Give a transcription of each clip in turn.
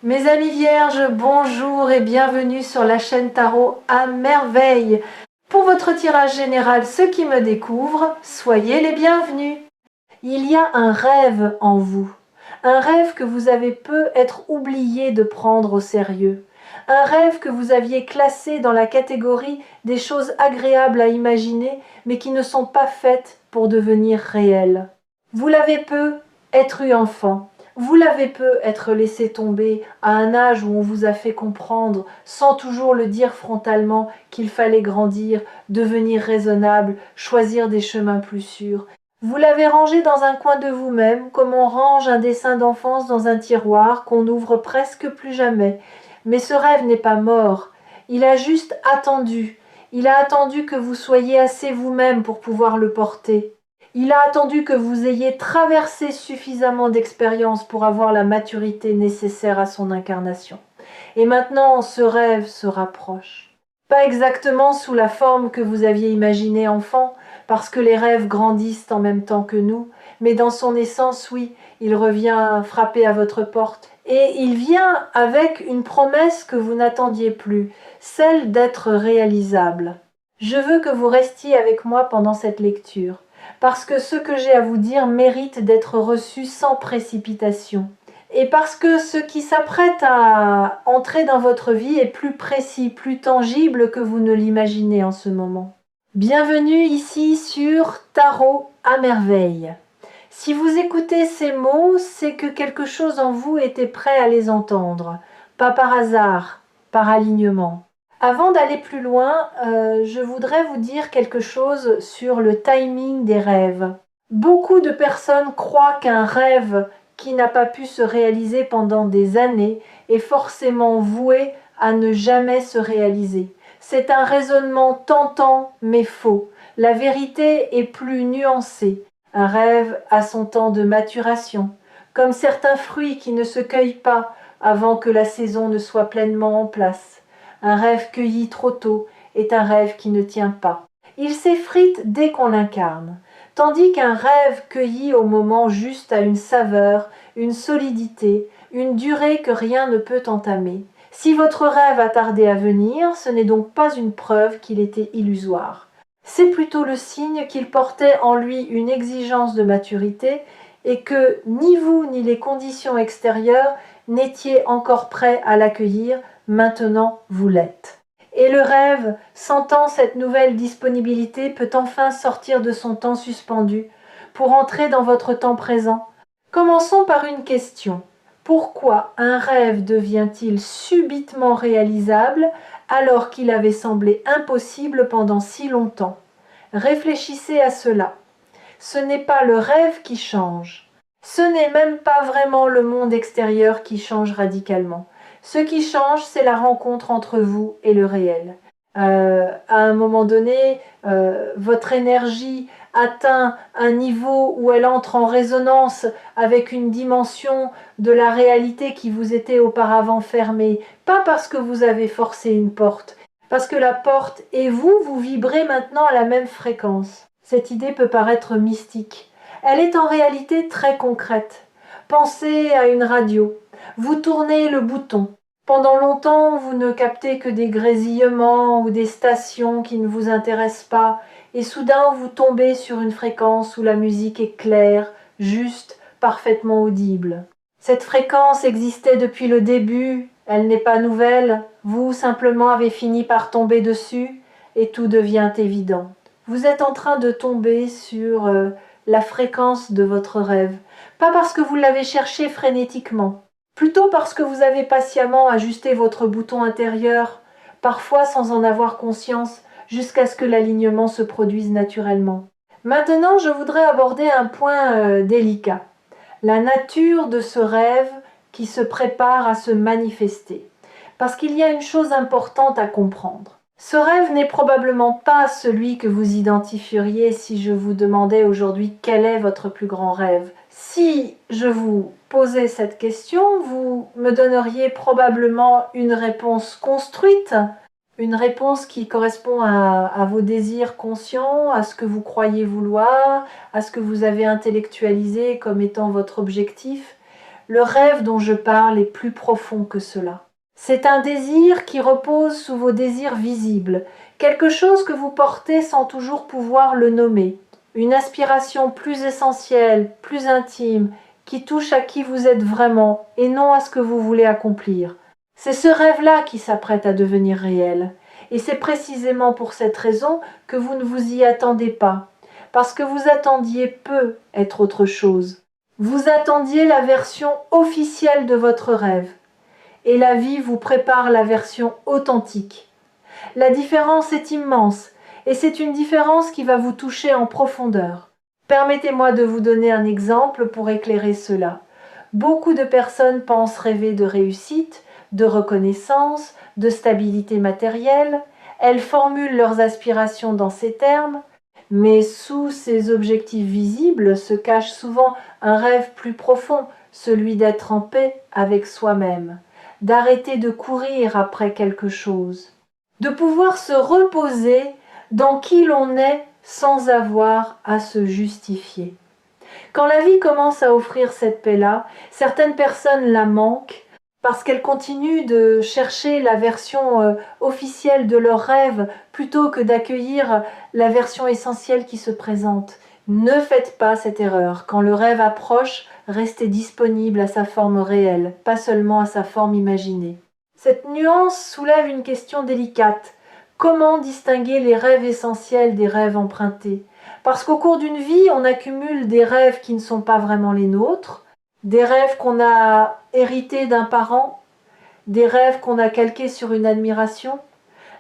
Mes amis vierges, bonjour et bienvenue sur la chaîne Tarot à merveille. Pour votre tirage général, ceux qui me découvrent, soyez les bienvenus. Il y a un rêve en vous, un rêve que vous avez peut-être oublié de prendre au sérieux, un rêve que vous aviez classé dans la catégorie des choses agréables à imaginer mais qui ne sont pas faites pour devenir réelles. Vous l'avez peut-être eu enfant. Vous l'avez peut-être laissé tomber à un âge où on vous a fait comprendre, sans toujours le dire frontalement, qu'il fallait grandir, devenir raisonnable, choisir des chemins plus sûrs. Vous l'avez rangé dans un coin de vous-même, comme on range un dessin d'enfance dans un tiroir qu'on n'ouvre presque plus jamais. Mais ce rêve n'est pas mort, il a juste attendu. Il a attendu que vous soyez assez vous-même pour pouvoir le porter. Il a attendu que vous ayez traversé suffisamment d'expériences pour avoir la maturité nécessaire à son incarnation. Et maintenant, ce rêve se rapproche. Pas exactement sous la forme que vous aviez imaginée enfant, parce que les rêves grandissent en même temps que nous, mais dans son essence, oui, il revient frapper à votre porte. Et il vient avec une promesse que vous n'attendiez plus, celle d'être réalisable. Je veux que vous restiez avec moi pendant cette lecture, parce que ce que j'ai à vous dire mérite d'être reçu sans précipitation. Et parce que ce qui s'apprête à entrer dans votre vie est plus précis, plus tangible que vous ne l'imaginez en ce moment. Bienvenue ici sur Tarot à merveille. Si vous écoutez ces mots, c'est que quelque chose en vous était prêt à les entendre, pas par hasard, par alignement. Avant d'aller plus loin, je voudrais vous dire quelque chose sur le timing des rêves. Beaucoup de personnes croient qu'un rêve qui n'a pas pu se réaliser pendant des années est forcément voué à ne jamais se réaliser. C'est un raisonnement tentant mais faux. La vérité est plus nuancée. Un rêve a son temps de maturation, comme certains fruits qui ne se cueillent pas avant que la saison ne soit pleinement en place. Un rêve cueilli trop tôt est un rêve qui ne tient pas. Il s'effrite dès qu'on l'incarne, tandis qu'un rêve cueilli au moment juste a une saveur, une solidité, une durée que rien ne peut entamer. Si votre rêve a tardé à venir, ce n'est donc pas une preuve qu'il était illusoire. C'est plutôt le signe qu'il portait en lui une exigence de maturité et que ni vous ni les conditions extérieures n'étiez encore prêts à l'accueillir. Maintenant, vous l'êtes. Et le rêve, sentant cette nouvelle disponibilité, peut enfin sortir de son temps suspendu pour entrer dans votre temps présent. Commençons par une question. Pourquoi un rêve devient-il subitement réalisable alors qu'il avait semblé impossible pendant si longtemps? Réfléchissez à cela. Ce n'est pas le rêve qui change. Ce n'est même pas vraiment le monde extérieur qui change radicalement. Ce qui change, c'est la rencontre entre vous et le réel. À un moment donné, votre énergie atteint un niveau où elle entre en résonance avec une dimension de la réalité qui vous était auparavant fermée. Pas parce que vous avez forcé une porte, parce que la porte et vous, vous vibrez maintenant à la même fréquence. Cette idée peut paraître mystique. Elle est en réalité très concrète. Pensez à une radio. Vous tournez le bouton. Pendant longtemps, vous ne captez que des grésillements ou des stations qui ne vous intéressent pas, et soudain vous tombez sur une fréquence où la musique est claire, juste, parfaitement audible. Cette fréquence existait depuis le début, elle n'est pas nouvelle, vous simplement avez fini par tomber dessus, et tout devient évident. Vous êtes en train de tomber sur la fréquence de votre rêve, pas parce que vous l'avez cherché frénétiquement, plutôt parce que vous avez patiemment ajusté votre bouton intérieur, parfois sans en avoir conscience, jusqu'à ce que l'alignement se produise naturellement. Maintenant, je voudrais aborder un point délicat, la nature de ce rêve qui se prépare à se manifester. Parce qu'il y a une chose importante à comprendre. Ce rêve n'est probablement pas celui que vous identifieriez si je vous demandais aujourd'hui quel est votre plus grand rêve. Si je vous posais cette question, vous me donneriez probablement une réponse construite, une réponse qui correspond à vos désirs conscients, à ce que vous croyez vouloir, à ce que vous avez intellectualisé comme étant votre objectif. Le rêve dont je parle est plus profond que cela. C'est un désir qui repose sous vos désirs visibles, quelque chose que vous portez sans toujours pouvoir le nommer, une aspiration plus essentielle, plus intime, qui touche à qui vous êtes vraiment et non à ce que vous voulez accomplir. C'est ce rêve-là qui s'apprête à devenir réel. Et c'est précisément pour cette raison que vous ne vous y attendez pas, parce que vous attendiez peu être autre chose. Vous attendiez la version officielle de votre rêve, et la vie vous prépare la version authentique. La différence est immense, et c'est une différence qui va vous toucher en profondeur. Permettez-moi de vous donner un exemple pour éclairer cela. Beaucoup de personnes pensent rêver de réussite, de reconnaissance, de stabilité matérielle. Elles formulent leurs aspirations dans ces termes, mais sous ces objectifs visibles se cache souvent un rêve plus profond, celui d'être en paix avec soi-même, d'arrêter de courir après quelque chose, de pouvoir se reposer dans qui l'on est sans avoir à se justifier. Quand la vie commence à offrir cette paix-là, certaines personnes la manquent parce qu'elles continuent de chercher la version officielle de leur rêve plutôt que d'accueillir la version essentielle qui se présente. Ne faites pas cette erreur. Quand le rêve approche, restez disponible à sa forme réelle, pas seulement à sa forme imaginée. Cette nuance soulève une question délicate. Comment distinguer les rêves essentiels des rêves empruntés ? Parce qu'au cours d'une vie, on accumule des rêves qui ne sont pas vraiment les nôtres, des rêves qu'on a hérités d'un parent, des rêves qu'on a calqués sur une admiration,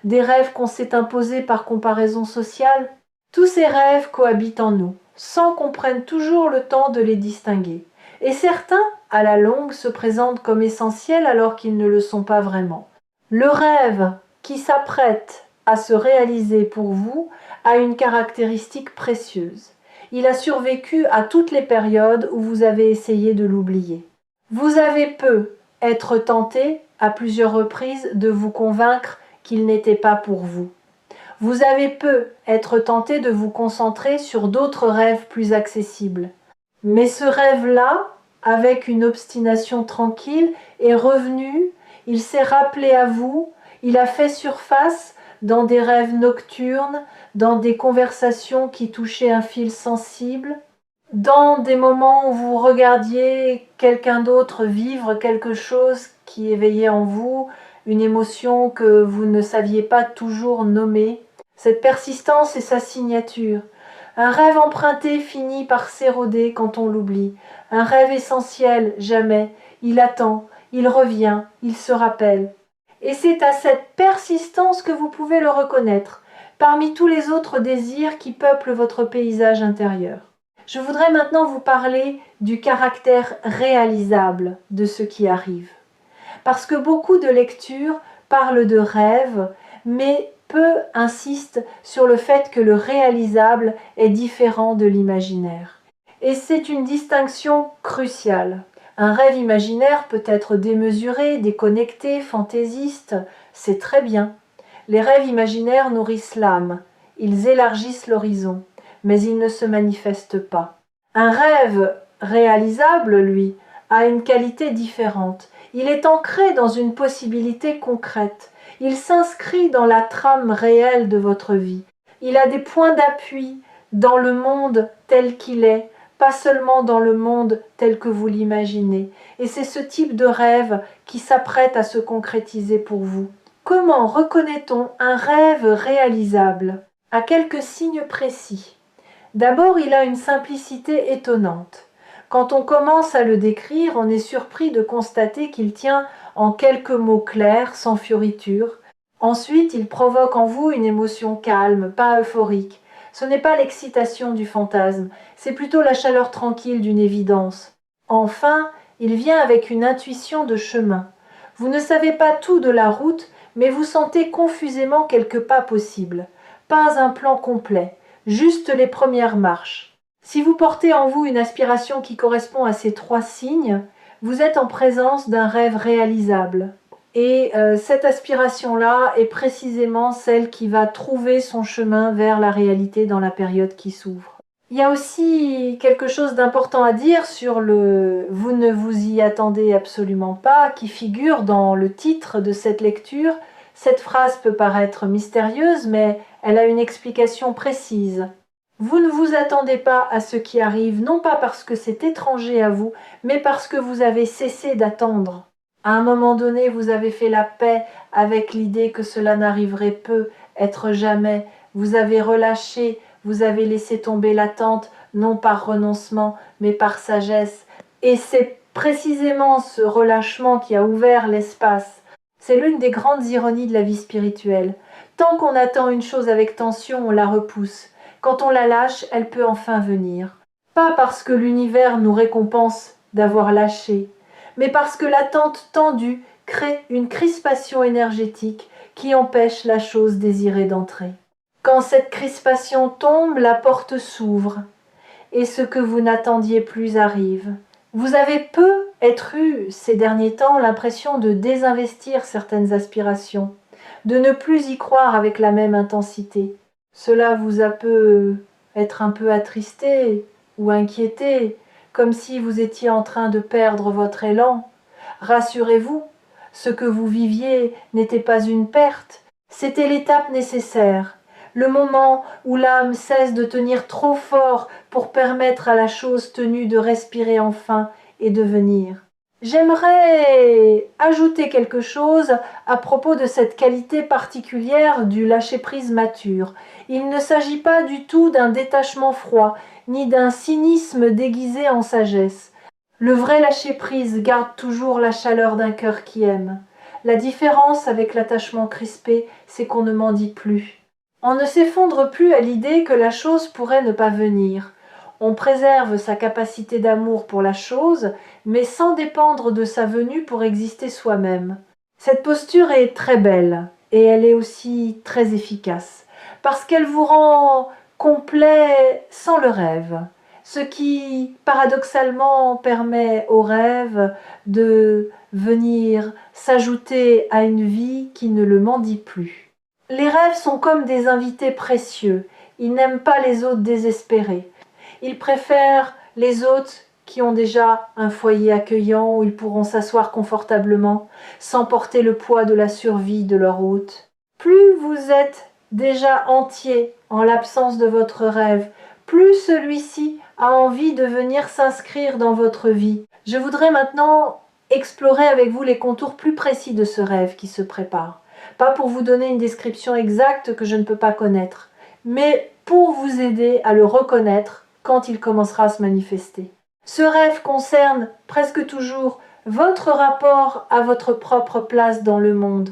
des rêves qu'on s'est imposés par comparaison sociale. Tous ces rêves cohabitent en nous, sans qu'on prenne toujours le temps de les distinguer. Et certains, à la longue, se présentent comme essentiels alors qu'ils ne le sont pas vraiment. Le rêve qui s'apprête à se réaliser pour vous a une caractéristique précieuse. Il a survécu à toutes les périodes où vous avez essayé de l'oublier. Vous avez peu être tenté à plusieurs reprises de vous convaincre qu'il n'était pas pour vous. Vous avez peu être tenté de vous concentrer sur d'autres rêves plus accessibles. Mais ce rêve-là, avec une obstination tranquille, est revenu, il s'est rappelé à vous, il a fait surface dans des rêves nocturnes, dans des conversations qui touchaient un fil sensible, dans des moments où vous regardiez quelqu'un d'autre vivre quelque chose qui éveillait en vous une émotion que vous ne saviez pas toujours nommer. Cette persistance est sa signature. Un rêve emprunté finit par s'éroder quand on l'oublie. Un rêve essentiel, jamais. Il attend, il revient, il se rappelle. Et c'est à cette persistance que vous pouvez le reconnaître, parmi tous les autres désirs qui peuplent votre paysage intérieur. Je voudrais maintenant vous parler du caractère réalisable de ce qui arrive. Parce que beaucoup de lectures parlent de rêves, mais peu insistent sur le fait que le réalisable est différent de l'imaginaire. Et c'est une distinction cruciale. Un rêve imaginaire peut être démesuré, déconnecté, fantaisiste, c'est très bien. Les rêves imaginaires nourrissent l'âme, ils élargissent l'horizon, mais ils ne se manifestent pas. Un rêve réalisable, lui, a une qualité différente. Il est ancré dans une possibilité concrète. Il s'inscrit dans la trame réelle de votre vie. Il a des points d'appui dans le monde tel qu'il est, pas seulement dans le monde tel que vous l'imaginez. Et c'est ce type de rêve qui s'apprête à se concrétiser pour vous. Comment reconnaît-on un rêve réalisable ? À quelques signes précis. D'abord, il a une simplicité étonnante. Quand on commence à le décrire, on est surpris de constater qu'il tient en quelques mots clairs, sans fioriture. Ensuite, il provoque en vous une émotion calme, pas euphorique. Ce n'est pas l'excitation du fantasme, c'est plutôt la chaleur tranquille d'une évidence. Enfin, il vient avec une intuition de chemin. Vous ne savez pas tout de la route, mais vous sentez confusément quelques pas possibles. Pas un plan complet, juste les premières marches. Si vous portez en vous une aspiration qui correspond à ces 3 signes, vous êtes en présence d'un rêve réalisable. Et cette aspiration-là est précisément celle qui va trouver son chemin vers la réalité dans la période qui s'ouvre. Il y a aussi quelque chose d'important à dire sur le «vous ne vous y attendez absolument pas» qui figure dans le titre de cette lecture. Cette phrase peut paraître mystérieuse, mais elle a une explication précise. Vous ne vous attendez pas à ce qui arrive, non pas parce que c'est étranger à vous, mais parce que vous avez cessé d'attendre. À un moment donné, vous avez fait la paix avec l'idée que cela n'arriverait peu, être jamais. Vous avez relâché, vous avez laissé tomber l'attente, non par renoncement, mais par sagesse. Et c'est précisément ce relâchement qui a ouvert l'espace. C'est l'une des grandes ironies de la vie spirituelle. Tant qu'on attend une chose avec tension, on la repousse. Quand on la lâche, elle peut enfin venir. Pas parce que l'univers nous récompense d'avoir lâché, mais parce que l'attente tendue crée une crispation énergétique qui empêche la chose désirée d'entrer. Quand cette crispation tombe, la porte s'ouvre, et ce que vous n'attendiez plus arrive. Vous avez peut-être eu ces derniers temps l'impression de désinvestir certaines aspirations, de ne plus y croire avec la même intensité. Cela vous a peut-être un peu attristé ou inquiété, comme si vous étiez en train de perdre votre élan. Rassurez-vous, ce que vous viviez n'était pas une perte, c'était l'étape nécessaire, le moment où l'âme cesse de tenir trop fort pour permettre à la chose tenue de respirer enfin et de venir. J'aimerais ajouter quelque chose à propos de cette qualité particulière du lâcher-prise mature. Il ne s'agit pas du tout d'un détachement froid, ni d'un cynisme déguisé en sagesse. Le vrai lâcher-prise garde toujours la chaleur d'un cœur qui aime. La différence avec l'attachement crispé, c'est qu'on ne m'en dit plus. On ne s'effondre plus à l'idée que la chose pourrait ne pas venir. On préserve sa capacité d'amour pour la chose, mais sans dépendre de sa venue pour exister soi-même. Cette posture est très belle, et elle est aussi très efficace, parce qu'elle vous rend complet sans le rêve, ce qui, paradoxalement, permet au rêve de venir s'ajouter à une vie qui ne le mendie plus. Les rêves sont comme des invités précieux, ils n'aiment pas les hôtes désespérés. Ils préfèrent les hôtes qui ont déjà un foyer accueillant où ils pourront s'asseoir confortablement, sans porter le poids de la survie de leur hôte. Plus vous êtes déjà entier en l'absence de votre rêve, plus celui-ci a envie de venir s'inscrire dans votre vie. Je voudrais maintenant explorer avec vous les contours plus précis de ce rêve qui se prépare. Pas pour vous donner une description exacte que je ne peux pas connaître, mais pour vous aider à le reconnaître quand il commencera à se manifester. Ce rêve concerne presque toujours votre rapport à votre propre place dans le monde.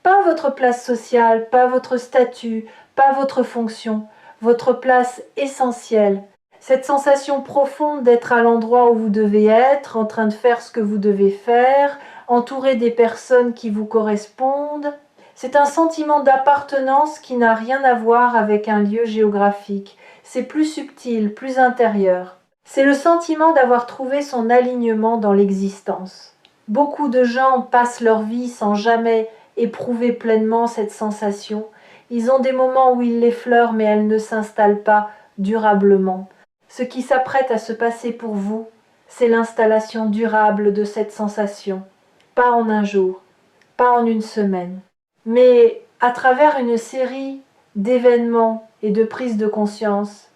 Pas votre place sociale, pas votre statut, pas votre fonction, votre place essentielle. Cette sensation profonde d'être à l'endroit où vous devez être, en train de faire ce que vous devez faire, entouré des personnes qui vous correspondent. C'est un sentiment d'appartenance qui n'a rien à voir avec un lieu géographique. C'est plus subtil, plus intérieur. C'est le sentiment d'avoir trouvé son alignement dans l'existence. Beaucoup de gens passent leur vie sans jamais éprouver pleinement cette sensation. Ils ont des moments où ils l'effleurent, mais elle ne s'installe pas durablement. Ce qui s'apprête à se passer pour vous, c'est l'installation durable de cette sensation. Pas en un jour, pas en une semaine, mais à travers une série d'événements et de prises de conscience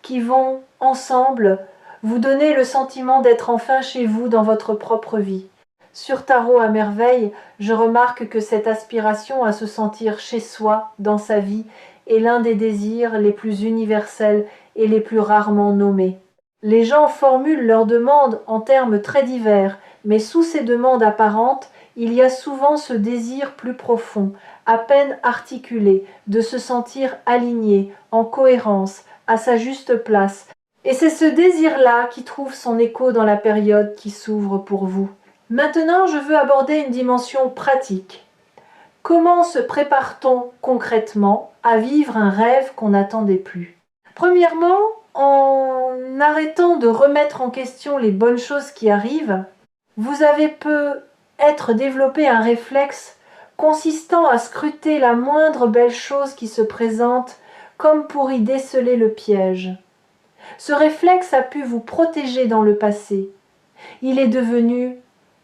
qui vont, ensemble, vous donner le sentiment d'être enfin chez vous dans votre propre vie. Sur Tarot à merveille, je remarque que cette aspiration à se sentir chez soi, dans sa vie, est l'un des désirs les plus universels et les plus rarement nommés. Les gens formulent leurs demandes en termes très divers, mais sous ces demandes apparentes, il y a souvent ce désir plus profond, à peine articulé, de se sentir aligné, en cohérence, à sa juste place. Et c'est ce désir-là qui trouve son écho dans la période qui s'ouvre pour vous. Maintenant, je veux aborder une dimension pratique. Comment se prépare-t-on concrètement à vivre un rêve qu'on n'attendait plus? Premièrement, en arrêtant de remettre en question les bonnes choses qui arrivent, vous avez peut-être développé un réflexe consistant à scruter la moindre belle chose qui se présente comme pour y déceler le piège. Ce réflexe a pu vous protéger dans le passé. Il est devenu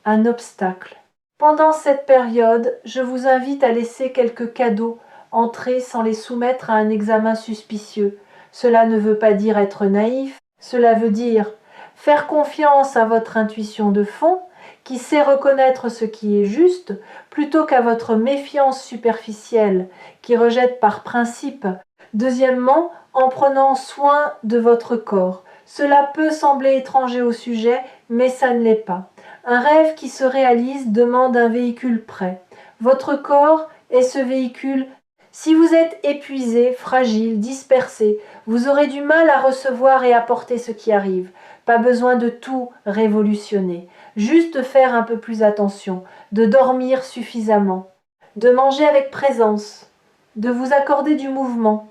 un obstacle. Pendant cette période, je vous invite à laisser quelques cadeaux entrer sans les soumettre à un examen suspicieux. Cela ne veut pas dire être naïf, cela veut dire faire confiance à votre intuition de fond, qui sait reconnaître ce qui est juste, plutôt qu'à votre méfiance superficielle, qui rejette par principe. Deuxièmement, en prenant soin de votre corps. Cela peut sembler étranger au sujet, mais ça ne l'est pas. Un rêve qui se réalise demande un véhicule prêt. Votre corps est ce véhicule. Si vous êtes épuisé, fragile, dispersé, vous aurez du mal à recevoir et à porter ce qui arrive. Pas besoin de tout révolutionner, juste faire un peu plus attention, de dormir suffisamment, de manger avec présence, de vous accorder du mouvement.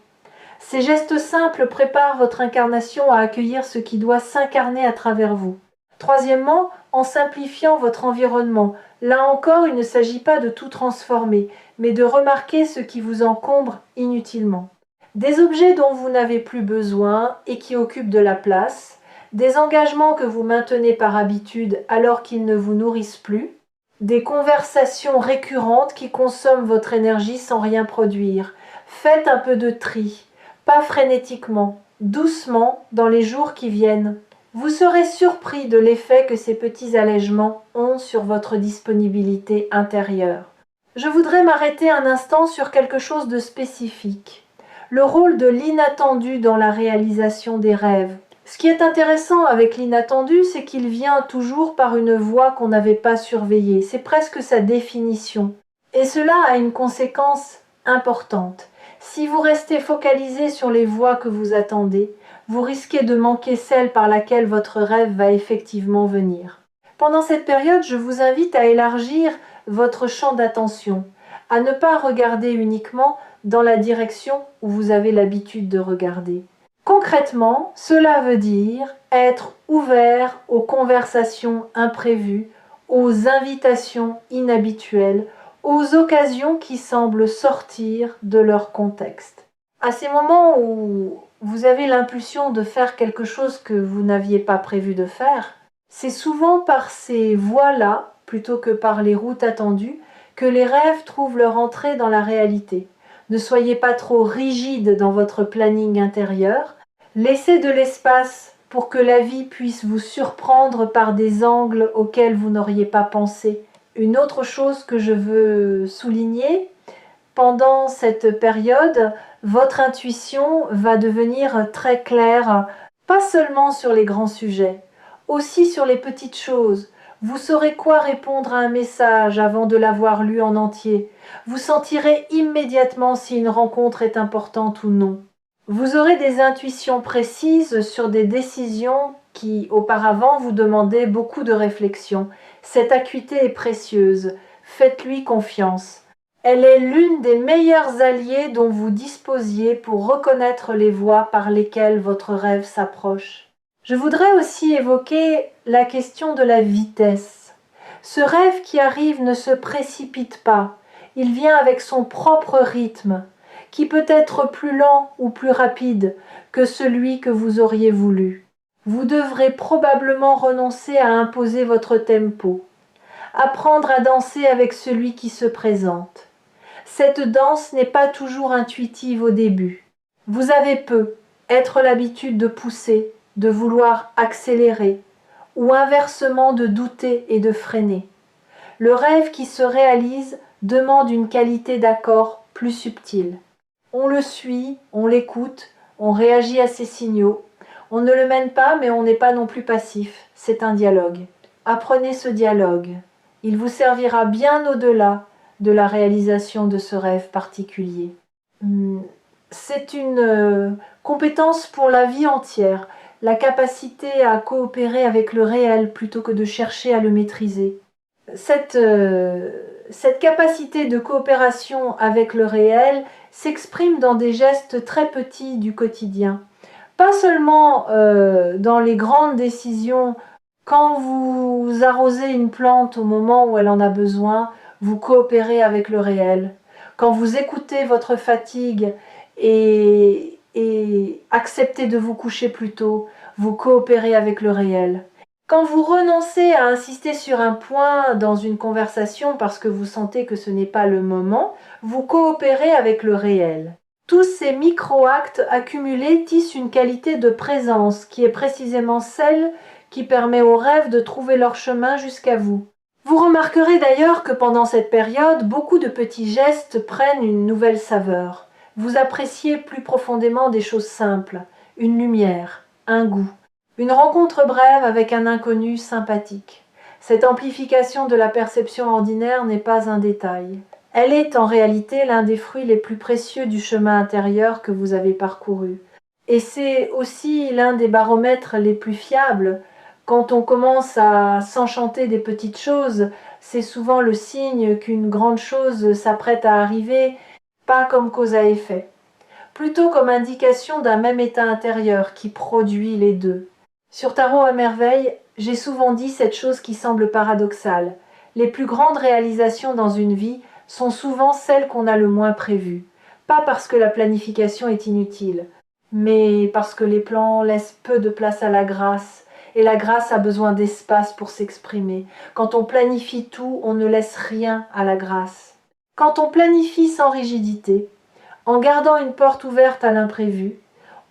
Ces gestes simples préparent votre incarnation à accueillir ce qui doit s'incarner à travers vous. Troisièmement, en simplifiant votre environnement. Là encore, il ne s'agit pas de tout transformer, mais de remarquer ce qui vous encombre inutilement. Des objets dont vous n'avez plus besoin et qui occupent de la place, des engagements que vous maintenez par habitude alors qu'ils ne vous nourrissent plus, des conversations récurrentes qui consomment votre énergie sans rien produire. Faites un peu de tri, pas frénétiquement, doucement dans les jours qui viennent. Vous serez surpris de l'effet que ces petits allègements ont sur votre disponibilité intérieure. Je voudrais m'arrêter un instant sur quelque chose de spécifique. Le rôle de l'inattendu dans la réalisation des rêves. Ce qui est intéressant avec l'inattendu, c'est qu'il vient toujours par une voie qu'on n'avait pas surveillée. C'est presque sa définition. Et cela a une conséquence importante. Si vous restez focalisé sur les voies que vous attendez, vous risquez de manquer celle par laquelle votre rêve va effectivement venir. Pendant cette période, je vous invite à élargir votre champ d'attention, à ne pas regarder uniquement dans la direction où vous avez l'habitude de regarder. Concrètement, cela veut dire être ouvert aux conversations imprévues, aux invitations inhabituelles, aux occasions qui semblent sortir de leur contexte. À ces moments où vous avez l'impulsion de faire quelque chose que vous n'aviez pas prévu de faire, c'est souvent par ces voies-là, plutôt que par les routes attendues, que les rêves trouvent leur entrée dans la réalité. Ne soyez pas trop rigide dans votre planning intérieur. Laissez de l'espace pour que la vie puisse vous surprendre par des angles auxquels vous n'auriez pas pensé. Une autre chose que je veux souligner, pendant cette période, votre intuition va devenir très claire, pas seulement sur les grands sujets, aussi sur les petites choses. Vous saurez quoi répondre à un message avant de l'avoir lu en entier. Vous sentirez immédiatement si une rencontre est importante ou non. Vous aurez des intuitions précises sur des décisions qui, auparavant, vous demandaient beaucoup de réflexion. Cette acuité est précieuse. Faites-lui confiance. Elle est l'une des meilleures alliées dont vous disposiez pour reconnaître les voies par lesquelles votre rêve s'approche. Je voudrais aussi évoquer la question de la vitesse. Ce rêve qui arrive ne se précipite pas. Il vient avec son propre rythme, qui peut être plus lent ou plus rapide que celui que vous auriez voulu. Vous devrez probablement renoncer à imposer votre tempo, apprendre à danser avec celui qui se présente. Cette danse n'est pas toujours intuitive au début. Vous avez être l'habitude de pousser, de vouloir accélérer, ou inversement de douter et de freiner. Le rêve qui se réalise demande une qualité d'accord plus subtile. On le suit, on l'écoute, on réagit à ses signaux. On ne le mène pas, mais on n'est pas non plus passif. C'est un dialogue. Apprenez ce dialogue. Il vous servira bien au-delà de la réalisation de ce rêve particulier. C'est une compétence pour la vie entière, la capacité à coopérer avec le réel plutôt que de chercher à le maîtriser. Cette capacité de coopération avec le réel s'exprime dans des gestes très petits du quotidien. Pas seulement dans les grandes décisions, quand vous arrosez une plante au moment où elle en a besoin, vous coopérez avec le réel. Quand vous écoutez votre fatigue et et acceptez de vous coucher plus tôt, vous coopérez avec le réel. Quand vous renoncez à insister sur un point dans une conversation parce que vous sentez que ce n'est pas le moment, vous coopérez avec le réel. Tous ces micro-actes accumulés tissent une qualité de présence qui est précisément celle qui permet aux rêves de trouver leur chemin jusqu'à vous. Vous remarquerez d'ailleurs que pendant cette période, beaucoup de petits gestes prennent une nouvelle saveur. Vous appréciez plus profondément des choses simples, une lumière, un goût, une rencontre brève avec un inconnu sympathique. Cette amplification de la perception ordinaire n'est pas un détail. Elle est en réalité l'un des fruits les plus précieux du chemin intérieur que vous avez parcouru. Et c'est aussi l'un des baromètres les plus fiables. Quand on commence à s'enchanter des petites choses, c'est souvent le signe qu'une grande chose s'apprête à arriver, pas comme cause à effet, plutôt comme indication d'un même état intérieur qui produit les deux. Sur Tarot à merveille, j'ai souvent dit cette chose qui semble paradoxale. Les plus grandes réalisations dans une vie sont souvent celles qu'on a le moins prévues. Pas parce que la planification est inutile, mais parce que les plans laissent peu de place à la grâce, et la grâce a besoin d'espace pour s'exprimer. Quand on planifie tout, on ne laisse rien à la grâce. Quand on planifie sans rigidité, en gardant une porte ouverte à l'imprévu,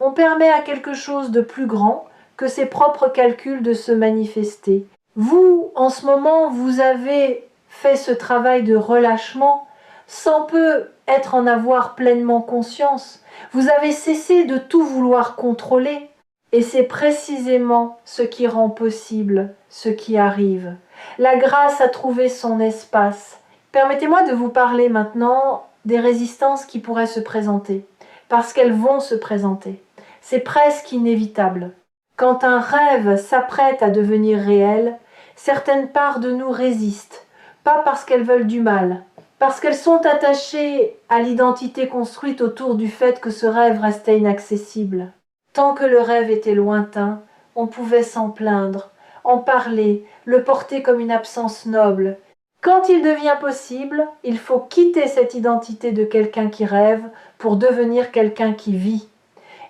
on permet à quelque chose de plus grand que ses propres calculs de se manifester. Vous, en ce moment, vous avez fait ce travail de relâchement sans peu être en avoir pleinement conscience. Vous avez cessé de tout vouloir contrôler. Et c'est précisément ce qui rend possible ce qui arrive. La grâce a trouvé son espace. Permettez-moi de vous parler maintenant des résistances qui pourraient se présenter, parce qu'elles vont se présenter. C'est presque inévitable. Quand un rêve s'apprête à devenir réel, certaines parts de nous résistent, pas parce qu'elles veulent du mal, parce qu'elles sont attachées à l'identité construite autour du fait que ce rêve restait inaccessible. Tant que le rêve était lointain, on pouvait s'en plaindre, en parler, le porter comme une absence noble. Quand il devient possible, il faut quitter cette identité de quelqu'un qui rêve pour devenir quelqu'un qui vit.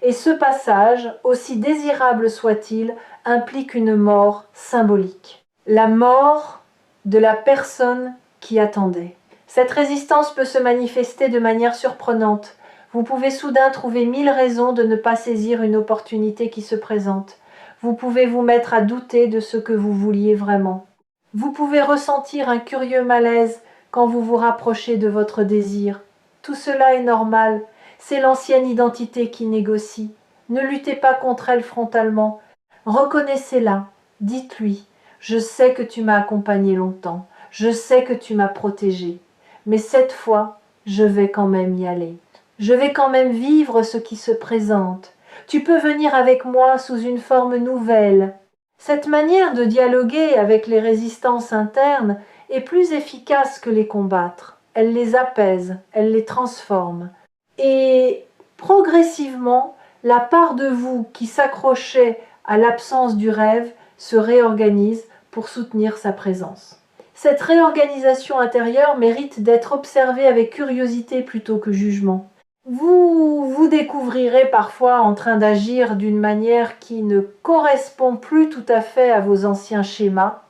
Et ce passage, aussi désirable soit-il, implique une mort symbolique. La mort de la personne qui attendait. Cette résistance peut se manifester de manière surprenante. Vous pouvez soudain trouver 1000 raisons de ne pas saisir une opportunité qui se présente. Vous pouvez vous mettre à douter de ce que vous vouliez vraiment. Vous pouvez ressentir un curieux malaise quand vous vous rapprochez de votre désir. Tout cela est normal. C'est l'ancienne identité qui négocie. Ne luttez pas contre elle frontalement. Reconnaissez-la. Dites-lui « Je sais que tu m'as accompagné longtemps. Je sais que tu m'as protégé. Mais cette fois, je vais quand même y aller. Je vais quand même vivre ce qui se présente. Tu peux venir avec moi sous une forme nouvelle. » Cette manière de dialoguer avec les résistances internes est plus efficace que les combattre. Elle les apaise, elle les transforme. Et progressivement, la part de vous qui s'accrochait à l'absence du rêve se réorganise pour soutenir sa présence. Cette réorganisation intérieure mérite d'être observée avec curiosité plutôt que jugement. Vous vous découvrirez parfois en train d'agir d'une manière qui ne correspond plus tout à fait à vos anciens schémas,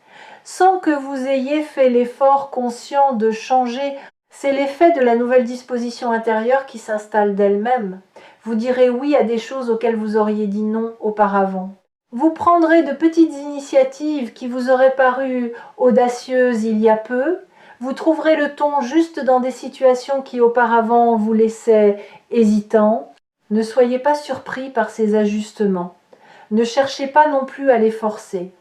sans que vous ayez fait l'effort conscient de changer. C'est l'effet de la nouvelle disposition intérieure qui s'installe d'elle-même. Vous direz oui à des choses auxquelles vous auriez dit non auparavant. Vous prendrez de petites initiatives qui vous auraient paru audacieuses il y a peu. Vous trouverez le ton juste dans des situations qui auparavant vous laissaient hésitants. Ne soyez pas surpris par ces ajustements. Ne cherchez pas non plus à les forcer.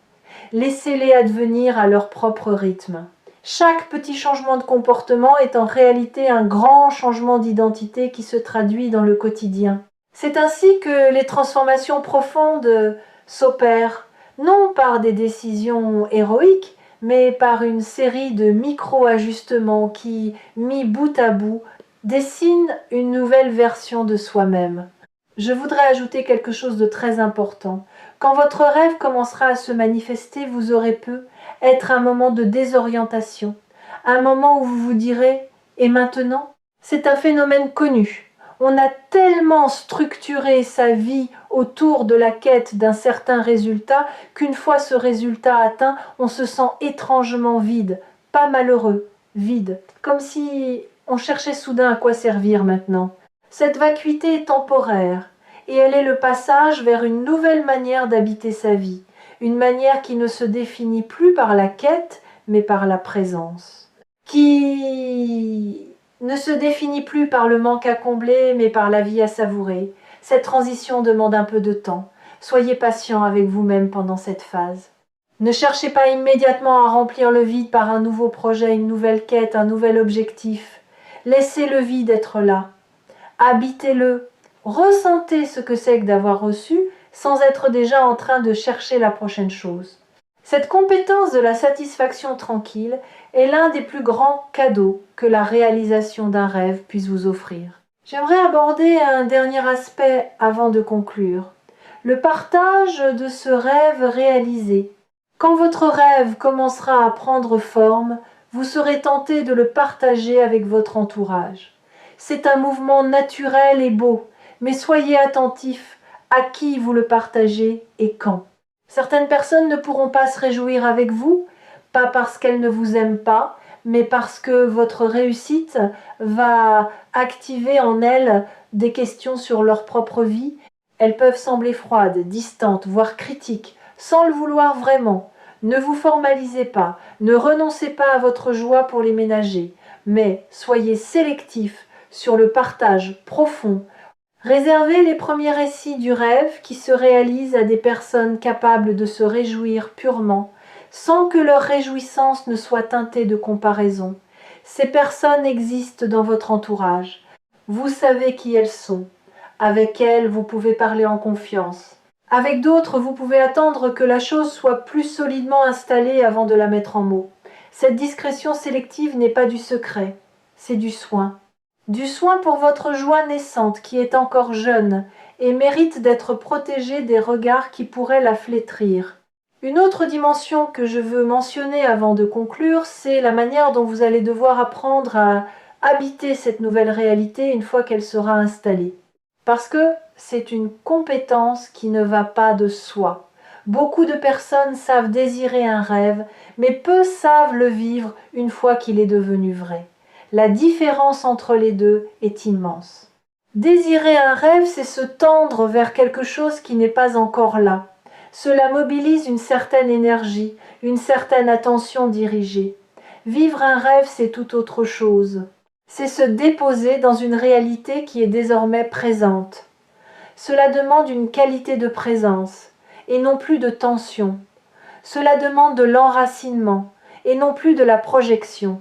Laissez-les advenir à leur propre rythme. Chaque petit changement de comportement est en réalité un grand changement d'identité qui se traduit dans le quotidien. C'est ainsi que les transformations profondes s'opèrent, non par des décisions héroïques, mais par une série de micro-ajustements qui, mis bout à bout, dessinent une nouvelle version de soi-même. Je voudrais ajouter quelque chose de très important. Quand votre rêve commencera à se manifester, vous aurez peu être un moment de désorientation, un moment où vous vous direz « Et maintenant ?» C'est un phénomène connu. On a tellement structuré sa vie autour de la quête d'un certain résultat qu'une fois ce résultat atteint, on se sent étrangement vide, pas malheureux, vide, comme si on cherchait soudain à quoi servir maintenant. Cette vacuité est temporaire et elle est le passage vers une nouvelle manière d'habiter sa vie, une manière qui ne se définit plus par la quête mais par la présence, qui ne se définit plus par le manque à combler, mais par la vie à savourer. Cette transition demande un peu de temps. Soyez patient avec vous-même pendant cette phase. Ne cherchez pas immédiatement à remplir le vide par un nouveau projet, une nouvelle quête, un nouvel objectif. Laissez le vide être là. Habitez-le. Ressentez ce que c'est que d'avoir reçu sans être déjà en train de chercher la prochaine chose. Cette compétence de la satisfaction tranquille est l'un des plus grands cadeaux que la réalisation d'un rêve puisse vous offrir. J'aimerais aborder un dernier aspect avant de conclure. Le partage de ce rêve réalisé. Quand votre rêve commencera à prendre forme, vous serez tenté de le partager avec votre entourage. C'est un mouvement naturel et beau, mais soyez attentifs à qui vous le partagez et quand. Certaines personnes ne pourront pas se réjouir avec vous, pas parce qu'elles ne vous aiment pas, mais parce que votre réussite va activer en elles des questions sur leur propre vie. Elles peuvent sembler froides, distantes, voire critiques, sans le vouloir vraiment. Ne vous formalisez pas, ne renoncez pas à votre joie pour les ménager, mais soyez sélectifs sur le partage profond. Réservez les premiers récits du rêve qui se réalisent à des personnes capables de se réjouir purement, sans que leur réjouissance ne soit teintée de comparaison. Ces personnes existent dans votre entourage. Vous savez qui elles sont. Avec elles, vous pouvez parler en confiance. Avec d'autres, vous pouvez attendre que la chose soit plus solidement installée avant de la mettre en mots. Cette discrétion sélective n'est pas du secret, c'est du soin. Du soin pour votre joie naissante qui est encore jeune et mérite d'être protégée des regards qui pourraient la flétrir. Une autre dimension que je veux mentionner avant de conclure, c'est la manière dont vous allez devoir apprendre à habiter cette nouvelle réalité une fois qu'elle sera installée. Parce que c'est une compétence qui ne va pas de soi. Beaucoup de personnes savent désirer un rêve, mais peu savent le vivre une fois qu'il est devenu vrai. La différence entre les deux est immense. Désirer un rêve, c'est se tendre vers quelque chose qui n'est pas encore là. Cela mobilise une certaine énergie, une certaine attention dirigée. Vivre un rêve, c'est tout autre chose. C'est se déposer dans une réalité qui est désormais présente. Cela demande une qualité de présence, et non plus de tension. Cela demande de l'enracinement, et non plus de la projection.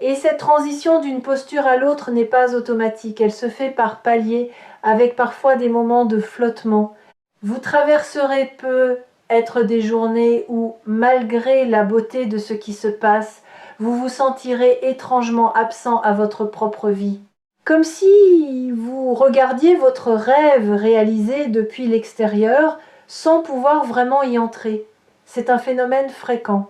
Et cette transition d'une posture à l'autre n'est pas automatique, elle se fait par paliers, avec parfois des moments de flottement. Vous traverserez peut-être des journées où, malgré la beauté de ce qui se passe, vous vous sentirez étrangement absent à votre propre vie. Comme si vous regardiez votre rêve réalisé depuis l'extérieur sans pouvoir vraiment y entrer. C'est un phénomène fréquent.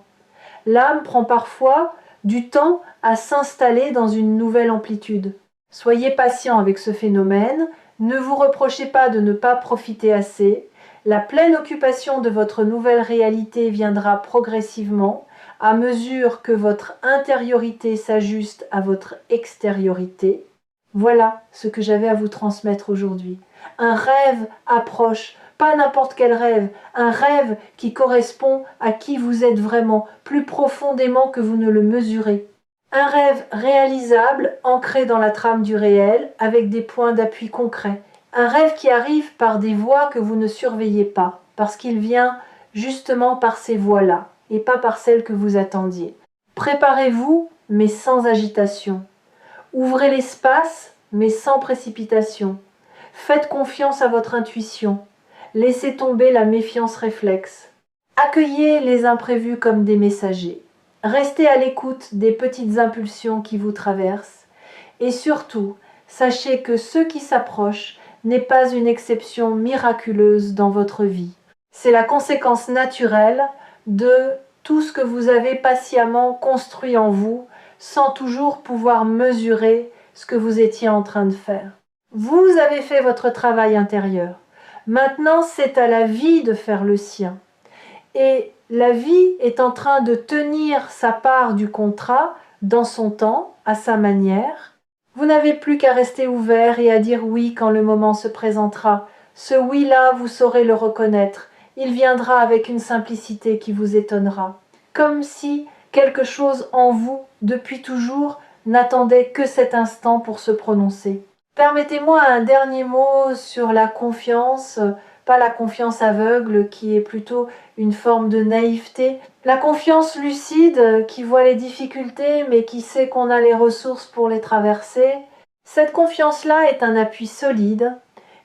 L'âme prend parfois du temps à s'installer dans une nouvelle amplitude. Soyez patient avec ce phénomène, ne vous reprochez pas de ne pas profiter assez. La pleine occupation de votre nouvelle réalité viendra progressivement à mesure que votre intériorité s'ajuste à votre extériorité. Voilà ce que j'avais à vous transmettre aujourd'hui. Un rêve approche, pas n'importe quel rêve, un rêve qui correspond à qui vous êtes vraiment, plus profondément que vous ne le mesurez. Un rêve réalisable, ancré dans la trame du réel, avec des points d'appui concrets. Un rêve qui arrive par des voies que vous ne surveillez pas, parce qu'il vient justement par ces voies-là, et pas par celles que vous attendiez. Préparez-vous, mais sans agitation. Ouvrez l'espace, mais sans précipitation. Faites confiance à votre intuition. Laissez tomber la méfiance réflexe. Accueillez les imprévus comme des messagers. Restez à l'écoute des petites impulsions qui vous traversent. Et surtout, sachez que ce qui s'approche n'est pas une exception miraculeuse dans votre vie. C'est la conséquence naturelle de tout ce que vous avez patiemment construit en vous, sans toujours pouvoir mesurer ce que vous étiez en train de faire. Vous avez fait votre travail intérieur. Maintenant, c'est à la vie de faire le sien. Et la vie est en train de tenir sa part du contrat dans son temps, à sa manière. Vous n'avez plus qu'à rester ouvert et à dire oui quand le moment se présentera. Ce oui-là, vous saurez le reconnaître. Il viendra avec une simplicité qui vous étonnera. Comme si quelque chose en vous, depuis toujours, n'attendait que cet instant pour se prononcer. Permettez-moi un dernier mot sur la confiance, pas la confiance aveugle qui est plutôt une forme de naïveté, la confiance lucide qui voit les difficultés mais qui sait qu'on a les ressources pour les traverser. Cette confiance-là est un appui solide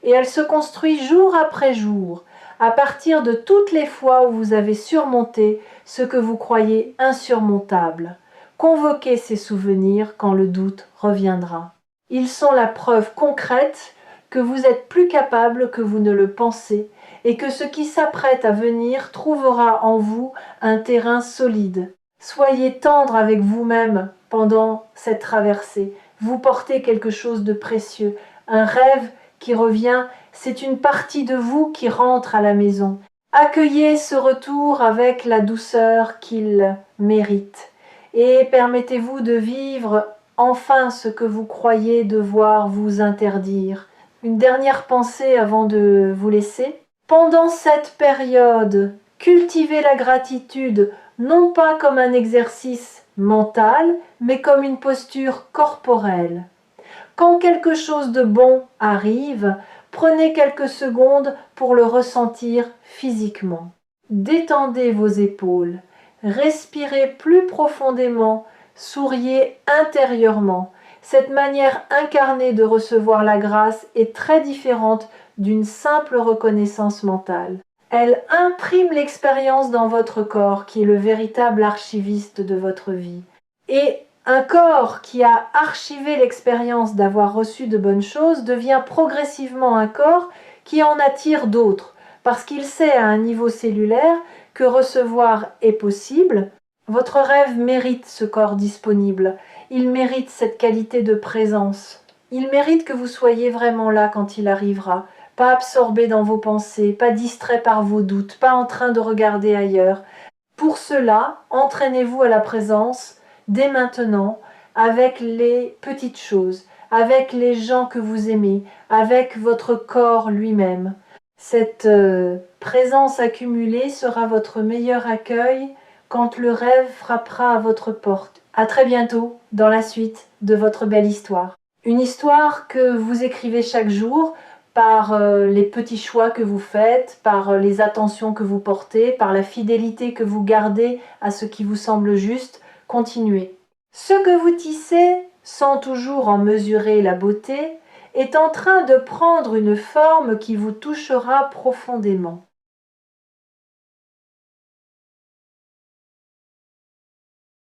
et elle se construit jour après jour à partir de toutes les fois où vous avez surmonté ce que vous croyez insurmontable. Convoquez ces souvenirs quand le doute reviendra. Ils sont la preuve concrète que vous êtes plus capable que vous ne le pensez et que ce qui s'apprête à venir trouvera en vous un terrain solide. Soyez tendre avec vous-même pendant cette traversée. Vous portez quelque chose de précieux, un rêve qui revient, c'est une partie de vous qui rentre à la maison. Accueillez ce retour avec la douceur qu'il mérite et permettez-vous de vivre enfin ce que vous croyez devoir vous interdire. Une dernière pensée avant de vous laisser. Pendant cette période, cultivez la gratitude non pas comme un exercice mental, mais comme une posture corporelle. Quand quelque chose de bon arrive, prenez quelques secondes pour le ressentir physiquement. Détendez vos épaules, respirez plus profondément, souriez intérieurement. Cette manière incarnée de recevoir la grâce est très différente d'une simple reconnaissance mentale. Elle imprime l'expérience dans votre corps qui est le véritable archiviste de votre vie. Et un corps qui a archivé l'expérience d'avoir reçu de bonnes choses devient progressivement un corps qui en attire d'autres, parce qu'il sait à un niveau cellulaire que recevoir est possible. Votre rêve mérite ce corps disponible, il mérite cette qualité de présence. Il mérite que vous soyez vraiment là quand il arrivera, pas absorbé dans vos pensées, pas distrait par vos doutes, pas en train de regarder ailleurs. Pour cela, entraînez-vous à la présence dès maintenant avec les petites choses, avec les gens que vous aimez, avec votre corps lui-même. Cette présence accumulée sera votre meilleur accueil quand le rêve frappera à votre porte. À très bientôt dans la suite de votre belle histoire. Une histoire que vous écrivez chaque jour par les petits choix que vous faites, par les attentions que vous portez, par la fidélité que vous gardez à ce qui vous semble juste. Continuez. Ce que vous tissez, sans toujours en mesurer la beauté, est en train de prendre une forme qui vous touchera profondément.